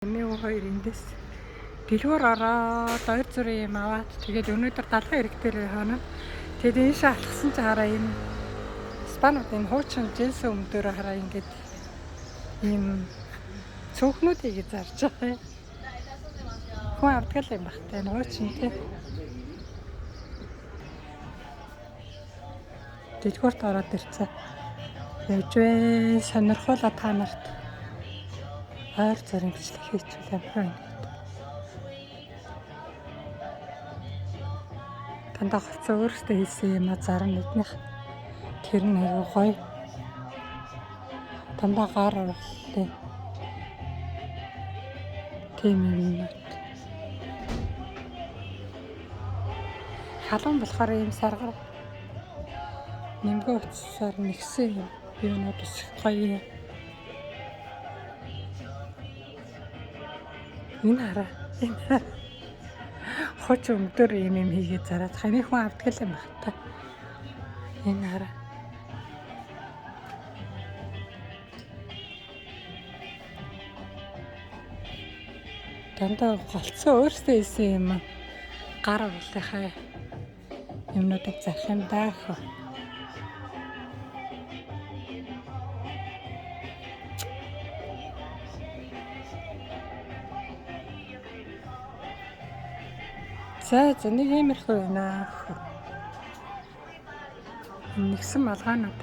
Миний хоёр эндээс дэлгүүр ороод ойр зүрийн юм аваад тэгээд өнөөдөр далайн ирэг дээр хоноо. Тэгээд энэ шалхсан чи хараа энэ Испанууд энэ хуучин жинсэн өмдөр хараа ингээд ийм цөөхнүүдийг зарж байгаа юм. Хүн авдаг юм багтай хуучин тий. Дэлгүүрт ороод ирцээ. Явжвэ сонирхуулаа та нарт. Ойр зүрийн бичлэг хийчихвэл амархан байна. Дандаа хувцас өөрөөсөө хийсэн юм а зарна эднийх. Тэр нь аюу гоё. Дандаа гар орлоо. Тийм юм. Халуун болохоор ийм саргар нэмгээ утсаар нэгсэн юм. Юунууд их гоё. Энэ хараа. Хоч өмдөр юм хийгээд зараад ханы хүн авдаг юм баг та. Энэ хараа. Дандаа голцоо өөрөөсөө хийсэн юм. Гар орлынхаа юмнуудыг зарах юм даа. За нэг иймэрхүү байна. Нэгсэн малгаанууд.